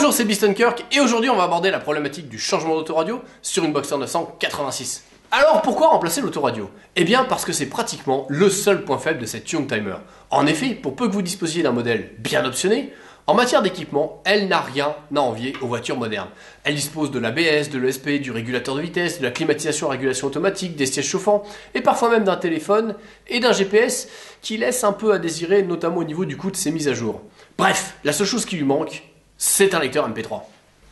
Bonjour, c'est Beastonkirk et aujourd'hui on va aborder la problématique du changement d'autoradio sur une Boxster 986. Alors pourquoi remplacer l'autoradio? Eh bien parce que c'est pratiquement le seul point faible de cette Youngtimer. En effet, pour peu que vous disposiez d'un modèle bien optionné, en matière d'équipement, elle n'a rien à envier aux voitures modernes. Elle dispose de l'ABS, de l'ESP, du régulateur de vitesse, de la climatisation à régulation automatique, des sièges chauffants et parfois même d'un téléphone et d'un GPS qui laisse un peu à désirer, notamment au niveau du coût de ses mises à jour. Bref, la seule chose qui lui manque, c'est un lecteur MP3.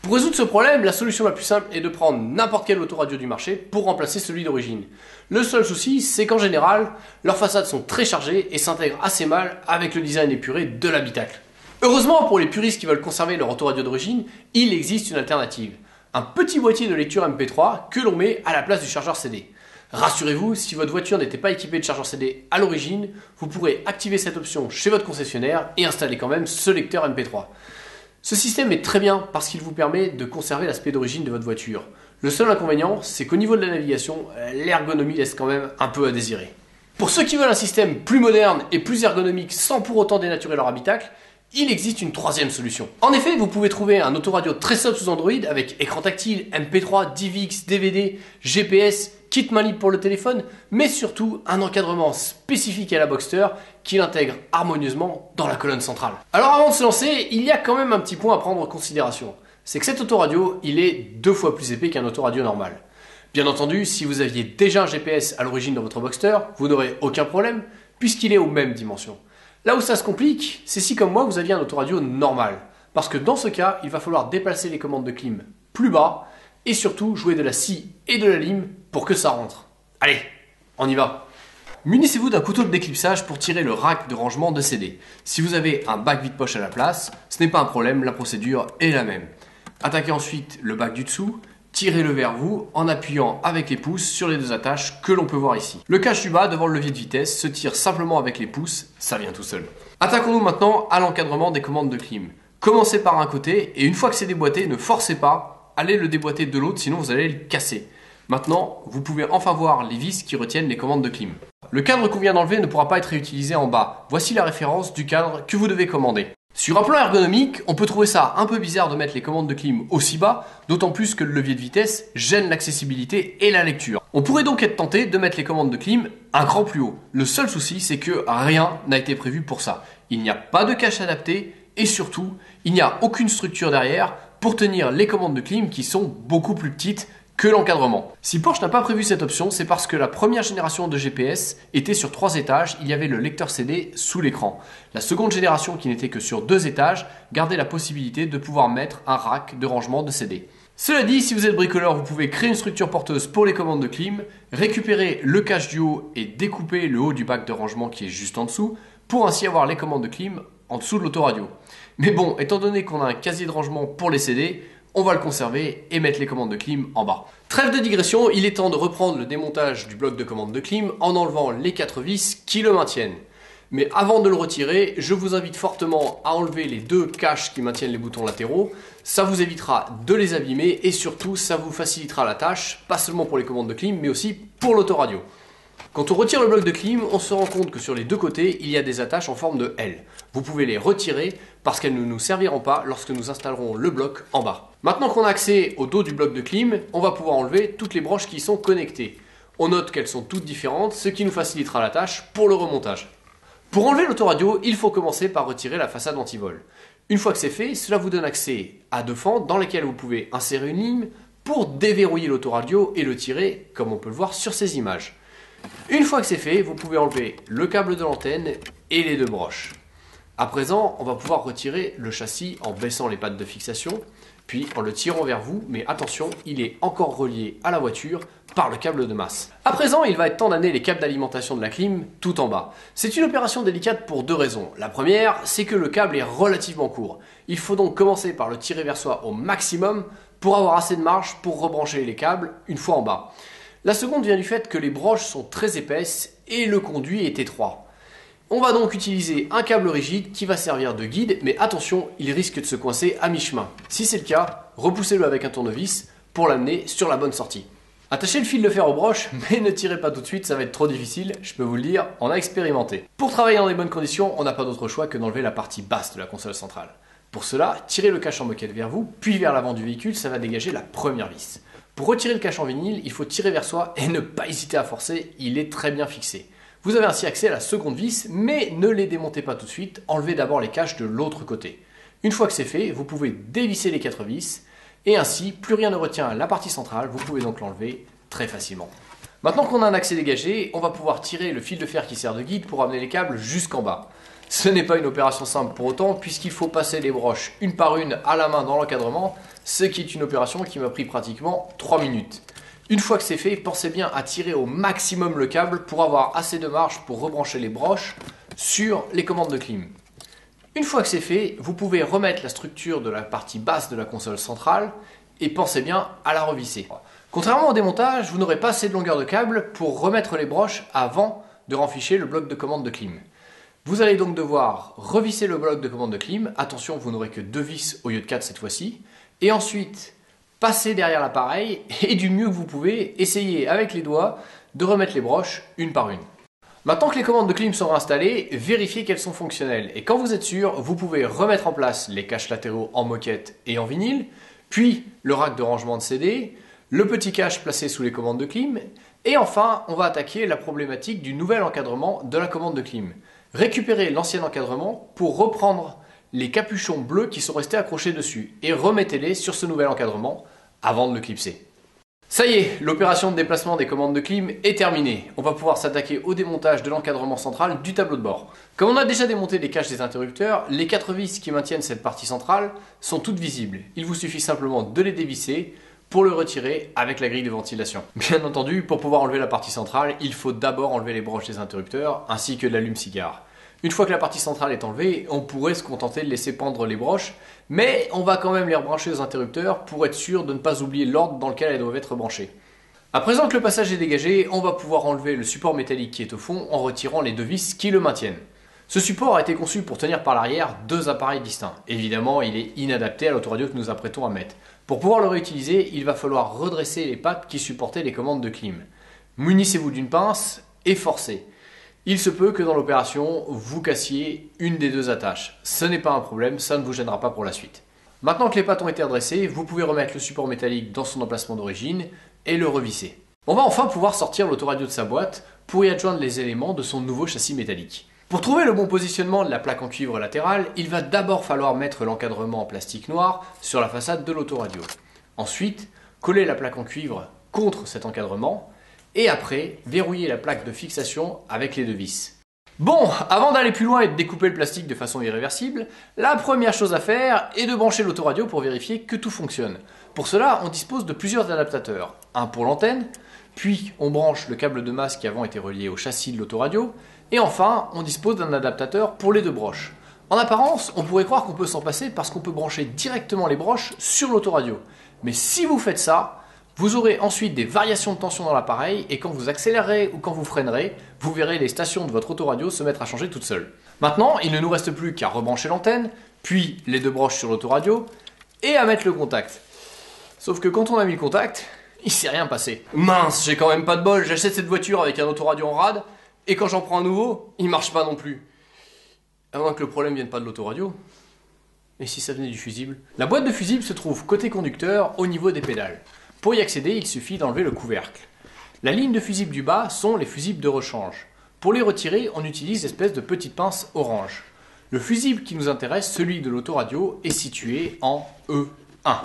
Pour résoudre ce problème, la solution la plus simple est de prendre n'importe quel autoradio du marché pour remplacer celui d'origine. Le seul souci, c'est qu'en général, leurs façades sont très chargées et s'intègrent assez mal avec le design épuré de l'habitacle. Heureusement, pour les puristes qui veulent conserver leur autoradio d'origine, il existe une alternative. Un petit boîtier de lecture MP3 que l'on met à la place du chargeur CD. Rassurez-vous, si votre voiture n'était pas équipée de chargeur CD à l'origine, vous pourrez activer cette option chez votre concessionnaire et installer quand même ce lecteur MP3. Ce système est très bien parce qu'il vous permet de conserver l'aspect d'origine de votre voiture. Le seul inconvénient, c'est qu'au niveau de la navigation, l'ergonomie laisse quand même un peu à désirer. Pour ceux qui veulent un système plus moderne et plus ergonomique sans pour autant dénaturer leur habitacle, il existe une troisième solution. En effet, vous pouvez trouver un autoradio très sobre sous Android avec écran tactile, MP3, DivX, DVD, GPS, kit main libre pour le téléphone, mais surtout un encadrement spécifique à la Boxster qui l'intègre harmonieusement dans la colonne centrale. Alors avant de se lancer, il y a quand même un petit point à prendre en considération. C'est que cet autoradio, il est 2 fois plus épais qu'un autoradio normal. Bien entendu, si vous aviez déjà un GPS à l'origine de votre Boxster, vous n'aurez aucun problème puisqu'il est aux mêmes dimensions. Là où ça se complique, c'est si comme moi vous aviez un autoradio normal. Parce que dans ce cas, il va falloir déplacer les commandes de clim plus bas et surtout jouer de la scie et de la lime pour que ça rentre. Allez, on y va. Munissez-vous d'un couteau de déclipsage pour tirer le rack de rangement de CD. Si vous avez un bac vide-poche à la place, ce n'est pas un problème, la procédure est la même. Attaquez ensuite le bac du dessous, tirez-le vers vous en appuyant avec les pouces sur les 2 attaches que l'on peut voir ici. Le cache du bas devant le levier de vitesse se tire simplement avec les pouces, ça vient tout seul. Attaquons-nous maintenant à l'encadrement des commandes de clim. Commencez par un côté et une fois que c'est déboîté, ne forcez pas, allez le déboîter de l'autre sinon vous allez le casser. Maintenant, vous pouvez enfin voir les vis qui retiennent les commandes de clim. Le cadre qu'on vient d'enlever ne pourra pas être réutilisé en bas. Voici la référence du cadre que vous devez commander. Sur un plan ergonomique, on peut trouver ça un peu bizarre de mettre les commandes de clim aussi bas, d'autant plus que le levier de vitesse gêne l'accessibilité et la lecture. On pourrait donc être tenté de mettre les commandes de clim un cran plus haut. Le seul souci, c'est que rien n'a été prévu pour ça. Il n'y a pas de cache adapté et surtout, il n'y a aucune structure derrière pour tenir les commandes de clim qui sont beaucoup plus petites que l'encadrement. Si Porsche n'a pas prévu cette option, c'est parce que la première génération de GPS était sur 3 étages, il y avait le lecteur CD sous l'écran. La seconde génération, qui n'était que sur 2 étages, gardait la possibilité de pouvoir mettre un rack de rangement de CD. Cela dit, si vous êtes bricoleur, vous pouvez créer une structure porteuse pour les commandes de clim, récupérer le cache du haut et découper le haut du bac de rangement qui est juste en dessous, pour ainsi avoir les commandes de clim en dessous de l'autoradio. Mais bon, étant donné qu'on a un casier de rangement pour les CD, on va le conserver et mettre les commandes de clim en bas. Trêve de digression, il est temps de reprendre le démontage du bloc de commande de clim en enlevant les 4 vis qui le maintiennent. Mais avant de le retirer, je vous invite fortement à enlever les 2 caches qui maintiennent les boutons latéraux. Ça vous évitera de les abîmer et surtout ça vous facilitera la tâche, pas seulement pour les commandes de clim mais aussi pour l'autoradio. Quand on retire le bloc de clim, on se rend compte que sur les 2 côtés, il y a des attaches en forme de L. Vous pouvez les retirer parce qu'elles ne nous serviront pas lorsque nous installerons le bloc en bas. Maintenant qu'on a accès au dos du bloc de clim, on va pouvoir enlever toutes les broches qui y sont connectées. On note qu'elles sont toutes différentes, ce qui nous facilitera la tâche pour le remontage. Pour enlever l'autoradio, il faut commencer par retirer la façade anti-vol. Une fois que c'est fait, cela vous donne accès à 2 fentes dans lesquelles vous pouvez insérer une lime pour déverrouiller l'autoradio et le tirer, comme on peut le voir sur ces images. Une fois que c'est fait, vous pouvez enlever le câble de l'antenne et les 2 broches. À présent, on va pouvoir retirer le châssis en baissant les pattes de fixation, puis en le tirant vers vous, mais attention, il est encore relié à la voiture par le câble de masse. À présent, il va être temps d'amener les câbles d'alimentation de la clim tout en bas. C'est une opération délicate pour 2 raisons. La première, c'est que le câble est relativement court. Il faut donc commencer par le tirer vers soi au maximum pour avoir assez de marge pour rebrancher les câbles une fois en bas. La seconde vient du fait que les broches sont très épaisses et le conduit est étroit. On va donc utiliser un câble rigide qui va servir de guide, mais attention, il risque de se coincer à mi-chemin. Si c'est le cas, repoussez-le avec un tournevis pour l'amener sur la bonne sortie. Attachez le fil de fer aux broches, mais ne tirez pas tout de suite, ça va être trop difficile, je peux vous le dire, on a expérimenté. Pour travailler dans des bonnes conditions, on n'a pas d'autre choix que d'enlever la partie basse de la console centrale. Pour cela, tirez le cache en moquette vers vous, puis vers l'avant du véhicule, ça va dégager la première vis. Pour retirer le cache en vinyle, il faut tirer vers soi et ne pas hésiter à forcer, il est très bien fixé. Vous avez ainsi accès à la seconde vis, mais ne les démontez pas tout de suite, enlevez d'abord les caches de l'autre côté. Une fois que c'est fait, vous pouvez dévisser les 4 vis, et ainsi, plus rien ne retient la partie centrale, vous pouvez donc l'enlever très facilement. Maintenant qu'on a un accès dégagé, on va pouvoir tirer le fil de fer qui sert de guide pour amener les câbles jusqu'en bas. Ce n'est pas une opération simple pour autant, puisqu'il faut passer les broches une par une à la main dans l'encadrement, ce qui est une opération qui m'a pris pratiquement 3 minutes. Une fois que c'est fait, pensez bien à tirer au maximum le câble pour avoir assez de marge pour rebrancher les broches sur les commandes de clim. Une fois que c'est fait, vous pouvez remettre la structure de la partie basse de la console centrale et pensez bien à la revisser. Contrairement au démontage, vous n'aurez pas assez de longueur de câble pour remettre les broches avant de renficher le bloc de commande de clim. Vous allez donc devoir revisser le bloc de commande de clim, attention vous n'aurez que 2 vis au lieu de 4 cette fois-ci, et ensuite passez derrière l'appareil et du mieux que vous pouvez, essayez avec les doigts de remettre les broches une par une. Maintenant que les commandes de clim sont installées, vérifiez qu'elles sont fonctionnelles et quand vous êtes sûr, vous pouvez remettre en place les caches latéraux en moquette et en vinyle, puis le rack de rangement de CD, le petit cache placé sous les commandes de clim, et enfin on va attaquer la problématique du nouvel encadrement de la commande de clim. Récupérez l'ancien encadrement pour reprendre les capuchons bleus qui sont restés accrochés dessus et remettez-les sur ce nouvel encadrement avant de le clipser. Ça y est, l'opération de déplacement des commandes de clim est terminée. On va pouvoir s'attaquer au démontage de l'encadrement central du tableau de bord. Comme on a déjà démonté les caches des interrupteurs, les 4 vis qui maintiennent cette partie centrale sont toutes visibles. Il vous suffit simplement de les dévisser pour le retirer avec la grille de ventilation. Bien entendu, pour pouvoir enlever la partie centrale, il faut d'abord enlever les broches des interrupteurs ainsi que de l'allume-cigare. Une fois que la partie centrale est enlevée, on pourrait se contenter de laisser pendre les broches, mais on va quand même les rebrancher aux interrupteurs pour être sûr de ne pas oublier l'ordre dans lequel elles doivent être branchées. À présent que le passage est dégagé, on va pouvoir enlever le support métallique qui est au fond en retirant les 2 vis qui le maintiennent. Ce support a été conçu pour tenir par l'arrière 2 appareils distincts. Évidemment, il est inadapté à l'autoradio que nous apprêtons à mettre. Pour pouvoir le réutiliser, il va falloir redresser les pattes qui supportaient les commandes de clim. Munissez-vous d'une pince et forcez. Il se peut que dans l'opération, vous cassiez une des 2 attaches. Ce n'est pas un problème, ça ne vous gênera pas pour la suite. Maintenant que les pattes ont été redressées, vous pouvez remettre le support métallique dans son emplacement d'origine et le revisser. On va enfin pouvoir sortir l'autoradio de sa boîte pour y adjoindre les éléments de son nouveau châssis métallique. Pour trouver le bon positionnement de la plaque en cuivre latérale, il va d'abord falloir mettre l'encadrement en plastique noir sur la façade de l'autoradio. Ensuite, coller la plaque en cuivre contre cet encadrement et après, verrouiller la plaque de fixation avec les 2 vis. Bon, avant d'aller plus loin et de découper le plastique de façon irréversible, la première chose à faire est de brancher l'autoradio pour vérifier que tout fonctionne. Pour cela, on dispose de plusieurs adaptateurs. Un pour l'antenne, puis on branche le câble de masse qui avant était relié au châssis de l'autoradio, et enfin, on dispose d'un adaptateur pour les 2 broches. En apparence, on pourrait croire qu'on peut s'en passer parce qu'on peut brancher directement les broches sur l'autoradio. Mais si vous faites ça, vous aurez ensuite des variations de tension dans l'appareil et quand vous accélérez ou quand vous freinerez, vous verrez les stations de votre autoradio se mettre à changer toutes seules. Maintenant, il ne nous reste plus qu'à rebrancher l'antenne, puis les 2 broches sur l'autoradio et à mettre le contact. Sauf que quand on a mis le contact, il s'est rien passé. Mince, j'ai quand même pas de bol, j'achète cette voiture avec un autoradio en rade et quand j'en prends un nouveau, il marche pas non plus. À moins que le problème vienne pas de l'autoradio. Et si ça venait du fusible? La boîte de fusible se trouve côté conducteur au niveau des pédales. Pour y accéder, il suffit d'enlever le couvercle. La ligne de fusibles du bas sont les fusibles de rechange. Pour les retirer, on utilise l'espèce de petite pince orange. Le fusible qui nous intéresse, celui de l'autoradio, est situé en E1.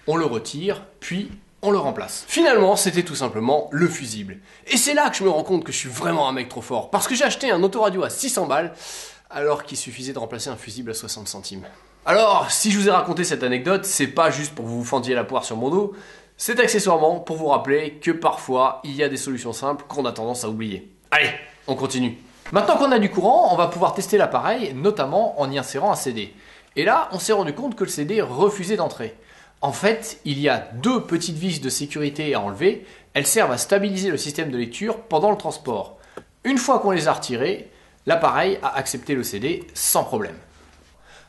On le retire, puis on le remplace. Finalement, c'était tout simplement le fusible. Et c'est là que je me rends compte que je suis vraiment un mec trop fort, parce que j'ai acheté un autoradio à 600 balles, alors qu'il suffisait de remplacer un fusible à 60 centimes. Alors, si je vous ai raconté cette anecdote, c'est pas juste pour que vous vous fendiez la poire sur mon dos, c'est accessoirement pour vous rappeler que parfois, il y a des solutions simples qu'on a tendance à oublier. Allez, on continue. Maintenant qu'on a du courant, on va pouvoir tester l'appareil, notamment en y insérant un CD. Et là, on s'est rendu compte que le CD refusait d'entrer. En fait, il y a 2 petites vis de sécurité à enlever. Elles servent à stabiliser le système de lecture pendant le transport. Une fois qu'on les a retirées, l'appareil a accepté le CD sans problème.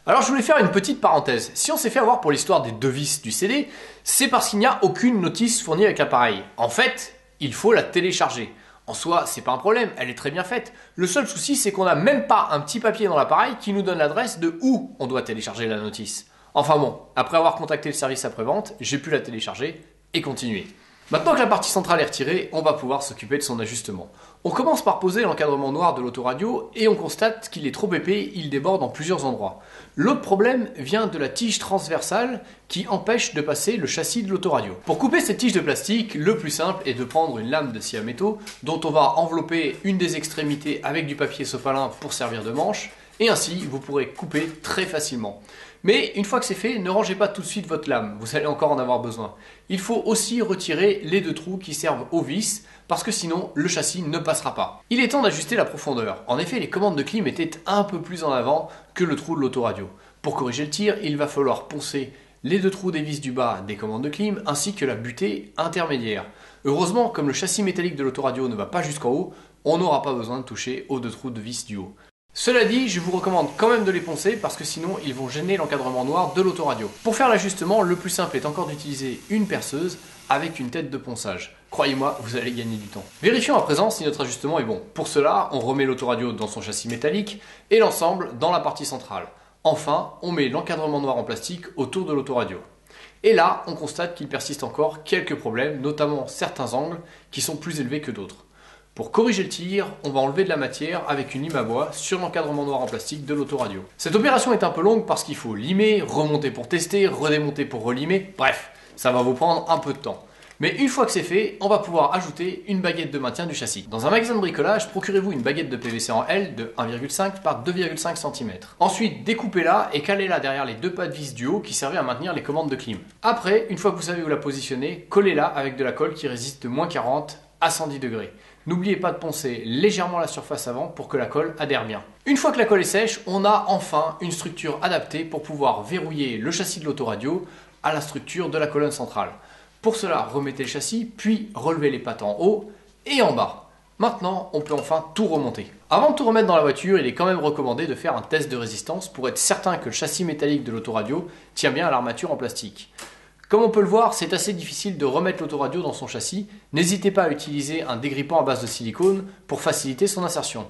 Alors je voulais faire une petite parenthèse. Si on s'est fait avoir pour l'histoire des 2 vis du CD, c'est parce qu'il n'y a aucune notice fournie avec l'appareil. En fait, il faut la télécharger. En soi, c'est pas un problème, elle est très bien faite. Le seul souci, c'est qu'on n'a même pas un petit papier dans l'appareil qui nous donne l'adresse de où on doit télécharger la notice. Enfin bon, après avoir contacté le service après-vente, j'ai pu la télécharger et continuer. Maintenant que la partie centrale est retirée, on va pouvoir s'occuper de son ajustement. On commence par poser l'encadrement noir de l'autoradio et on constate qu'il est trop épais, il déborde en plusieurs endroits. L'autre problème vient de la tige transversale qui empêche de passer le châssis de l'autoradio. Pour couper cette tige de plastique, le plus simple est de prendre une lame de scie à métaux dont on va envelopper une des extrémités avec du papier sopalin pour servir de manche et ainsi vous pourrez couper très facilement. Mais une fois que c'est fait, ne rangez pas tout de suite votre lame, vous allez encore en avoir besoin. Il faut aussi retirer les 2 trous qui servent aux vis, parce que sinon le châssis ne passera pas. Il est temps d'ajuster la profondeur. En effet, les commandes de clim étaient un peu plus en avant que le trou de l'autoradio. Pour corriger le tir, il va falloir poncer les 2 trous des vis du bas des commandes de clim, ainsi que la butée intermédiaire. Heureusement, comme le châssis métallique de l'autoradio ne va pas jusqu'en haut, on n'aura pas besoin de toucher aux 2 trous de vis du haut. Cela dit, je vous recommande quand même de les poncer parce que sinon ils vont gêner l'encadrement noir de l'autoradio. Pour faire l'ajustement, le plus simple est encore d'utiliser une perceuse avec une tête de ponçage. Croyez-moi, vous allez gagner du temps. Vérifions à présent si notre ajustement est bon. Pour cela, on remet l'autoradio dans son châssis métallique et l'ensemble dans la partie centrale. Enfin, on met l'encadrement noir en plastique autour de l'autoradio. Et là, on constate qu'il persiste encore quelques problèmes, notamment certains angles qui sont plus élevés que d'autres. Pour corriger le tir, on va enlever de la matière avec une lime à bois sur l'encadrement noir en plastique de l'autoradio. Cette opération est un peu longue parce qu'il faut limer, remonter pour tester, redémonter pour relimer, bref, ça va vous prendre un peu de temps. Mais une fois que c'est fait, on va pouvoir ajouter une baguette de maintien du châssis. Dans un magasin de bricolage, procurez-vous une baguette de PVC en L de 1,5 par 2,5 cm. Ensuite, découpez-la et calez-la derrière les 2 pattes vis du haut qui servaient à maintenir les commandes de clim. Après, une fois que vous savez où la positionner, collez-la avec de la colle qui résiste de -40 à 110 degrés. N'oubliez pas de poncer légèrement la surface avant pour que la colle adhère bien. Une fois que la colle est sèche, on a enfin une structure adaptée pour pouvoir verrouiller le châssis de l'autoradio à la structure de la colonne centrale. Pour cela, remettez le châssis, puis relevez les pattes en haut et en bas. Maintenant, on peut enfin tout remonter. Avant de tout remettre dans la voiture, il est quand même recommandé de faire un test de résistance pour être certain que le châssis métallique de l'autoradio tient bien à l'armature en plastique. Comme on peut le voir, c'est assez difficile de remettre l'autoradio dans son châssis. N'hésitez pas à utiliser un dégrippant à base de silicone pour faciliter son insertion.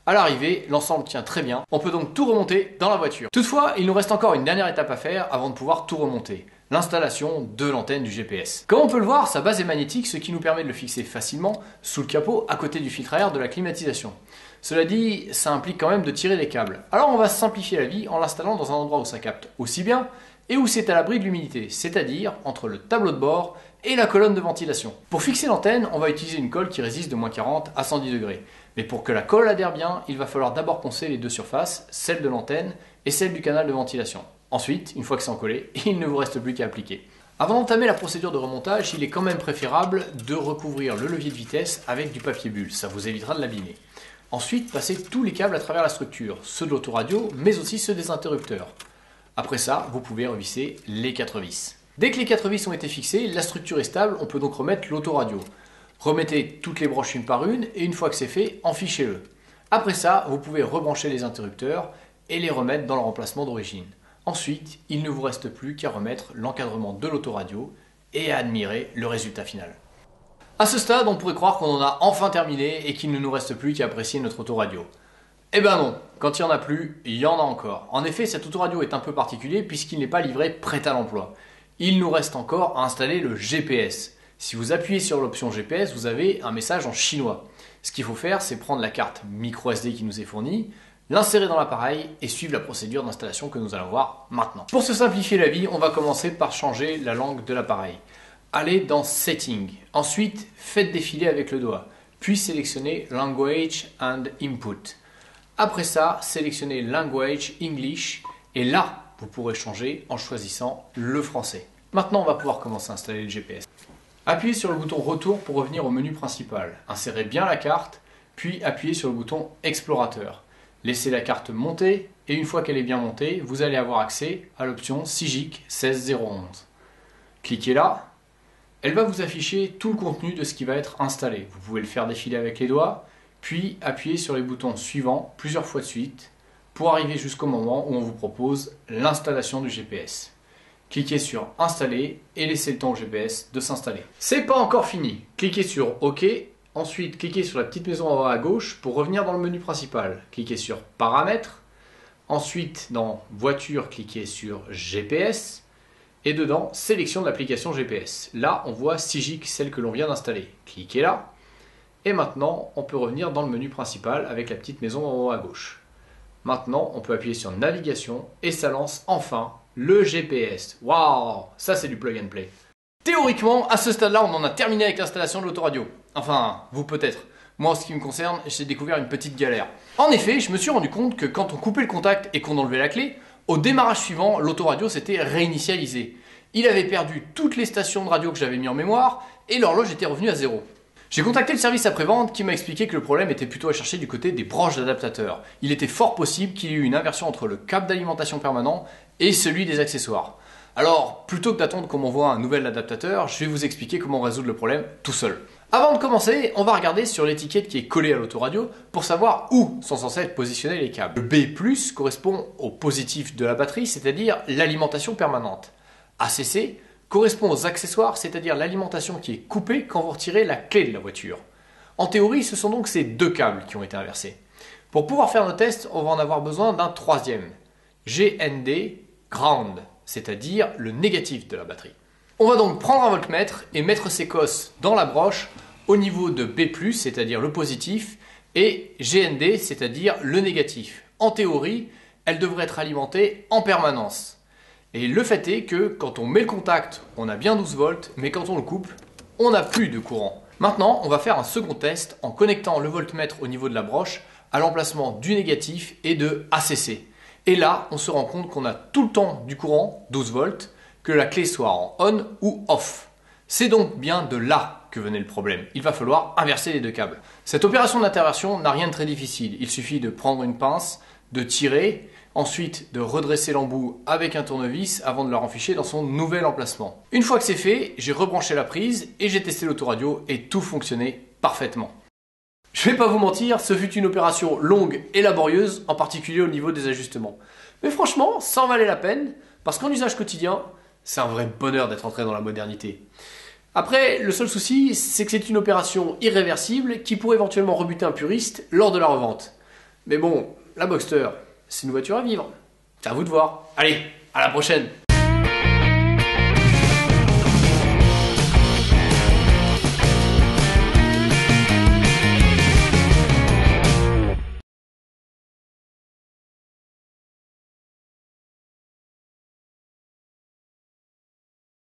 À l'arrivée, l'ensemble tient très bien. On peut donc tout remonter dans la voiture. Toutefois, il nous reste encore une dernière étape à faire avant de pouvoir tout remonter. L'installation de l'antenne du GPS. Comme on peut le voir, sa base est magnétique, ce qui nous permet de le fixer facilement sous le capot à côté du filtre à air de la climatisation. Cela dit, ça implique quand même de tirer les câbles. Alors on va simplifier la vie en l'installant dans un endroit où ça capte aussi bien et où c'est à l'abri de l'humidité, c'est-à-dire entre le tableau de bord et la colonne de ventilation. Pour fixer l'antenne, on va utiliser une colle qui résiste de -40 à 110 degrés. Mais pour que la colle adhère bien, il va falloir d'abord poncer les 2 surfaces, celle de l'antenne et celle du canal de ventilation. Ensuite, une fois que c'est encollé, il ne vous reste plus qu'à appliquer. Avant d'entamer la procédure de remontage, il est quand même préférable de recouvrir le levier de vitesse avec du papier bulle, ça vous évitera de l'abîmer. Ensuite, passez tous les câbles à travers la structure, ceux de l'autoradio, mais aussi ceux des interrupteurs. Après ça, vous pouvez revisser les 4 vis. Dès que les 4 vis ont été fixées, la structure est stable, on peut donc remettre l'autoradio. Remettez toutes les broches une par une et une fois que c'est fait, enfichez-le. Après ça, vous pouvez rebrancher les interrupteurs et les remettre dans leur emplacement d'origine. Ensuite, il ne vous reste plus qu'à remettre l'encadrement de l'autoradio et à admirer le résultat final. A ce stade, on pourrait croire qu'on en a enfin terminé et qu'il ne nous reste plus qu'à apprécier notre autoradio. Eh ben non, quand il n'y en a plus, il y en a encore. En effet, cet autoradio est un peu particulier puisqu'il n'est pas livré prêt à l'emploi. Il nous reste encore à installer le GPS. Si vous appuyez sur l'option GPS, vous avez un message en chinois. Ce qu'il faut faire, c'est prendre la carte microSD qui nous est fournie, l'insérer dans l'appareil et suivre la procédure d'installation que nous allons voir maintenant. Pour se simplifier la vie, on va commencer par changer la langue de l'appareil. Allez dans Settings. Ensuite, faites défiler avec le doigt. Puis sélectionnez Language and Input. Après ça, sélectionnez Language English et là, vous pourrez changer en choisissant le français. Maintenant, on va pouvoir commencer à installer le GPS. Appuyez sur le bouton Retour pour revenir au menu principal. Insérez bien la carte, puis appuyez sur le bouton Explorateur. Laissez la carte monter et une fois qu'elle est bien montée, vous allez avoir accès à l'option SIGIC 16011. Cliquez là. Elle va vous afficher tout le contenu de ce qui va être installé. Vous pouvez le faire défiler avec les doigts, puis appuyez sur les boutons suivants plusieurs fois de suite pour arriver jusqu'au moment où on vous propose l'installation du GPS. Cliquez sur Installer et laissez le temps au GPS de s'installer. C'est pas encore fini. Cliquez sur OK Ensuite, cliquez sur la petite maison en haut à gauche pour revenir dans le menu principal. Cliquez sur Paramètres. Ensuite, dans Voiture, cliquez sur GPS. Et dedans, sélection de l'application GPS. Là, on voit Sigic, celle que l'on vient d'installer. Cliquez là. Et maintenant, on peut revenir dans le menu principal avec la petite maison en haut à gauche. Maintenant, on peut appuyer sur Navigation et ça lance enfin le GPS. Waouh, ça c'est du plug and play. Théoriquement, à ce stade-là, on en a terminé avec l'installation de l'autoradio. Enfin, vous peut-être. Moi, en ce qui me concerne, j'ai découvert une petite galère. En effet, je me suis rendu compte que quand on coupait le contact et qu'on enlevait la clé, au démarrage suivant, l'autoradio s'était réinitialisé. Il avait perdu toutes les stations de radio que j'avais mis en mémoire et l'horloge était revenue à zéro. J'ai contacté le service après-vente qui m'a expliqué que le problème était plutôt à chercher du côté des broches d'adaptateur. Il était fort possible qu'il y ait eu une inversion entre le câble d'alimentation permanent et celui des accessoires. Alors, plutôt que d'attendre qu'on m'envoie un nouvel adaptateur, je vais vous expliquer comment résoudre le problème tout seul. Avant de commencer, on va regarder sur l'étiquette qui est collée à l'autoradio pour savoir où sont censés être positionnés les câbles. Le B+, correspond au positif de la batterie, c'est-à-dire l'alimentation permanente. ACC correspond aux accessoires, c'est-à-dire l'alimentation qui est coupée quand vous retirez la clé de la voiture. En théorie, ce sont donc ces deux câbles qui ont été inversés. Pour pouvoir faire nos tests, on va en avoir besoin d'un troisième. GND, Ground, c'est-à-dire le négatif de la batterie. On va donc prendre un voltmètre et mettre ses cosses dans la broche au niveau de B+, c'est-à-dire le positif, et GND, c'est-à-dire le négatif. En théorie, elle devrait être alimentée en permanence. Et le fait est que quand on met le contact, on a bien 12 volts, mais quand on le coupe, on n'a plus de courant. Maintenant, on va faire un second test en connectant le voltmètre au niveau de la broche à l'emplacement du négatif et de ACC. Et là, on se rend compte qu'on a tout le temps du courant, 12 volts, que la clé soit en on ou off. C'est donc bien de là que venait le problème. Il va falloir inverser les deux câbles. Cette opération d'interversion n'a rien de très difficile. Il suffit de prendre une pince, de tirer, ensuite de redresser l'embout avec un tournevis avant de la renficher dans son nouvel emplacement. Une fois que c'est fait, j'ai rebranché la prise et j'ai testé l'autoradio et tout fonctionnait parfaitement. Je vais pas vous mentir, ce fut une opération longue et laborieuse, en particulier au niveau des ajustements. Mais franchement, ça en valait la peine, parce qu'en usage quotidien, c'est un vrai bonheur d'être entré dans la modernité. Après, le seul souci, c'est que c'est une opération irréversible qui pourrait éventuellement rebuter un puriste lors de la revente. Mais bon, la Boxster, c'est une voiture à vivre. C'est à vous de voir. Allez, à la prochaine!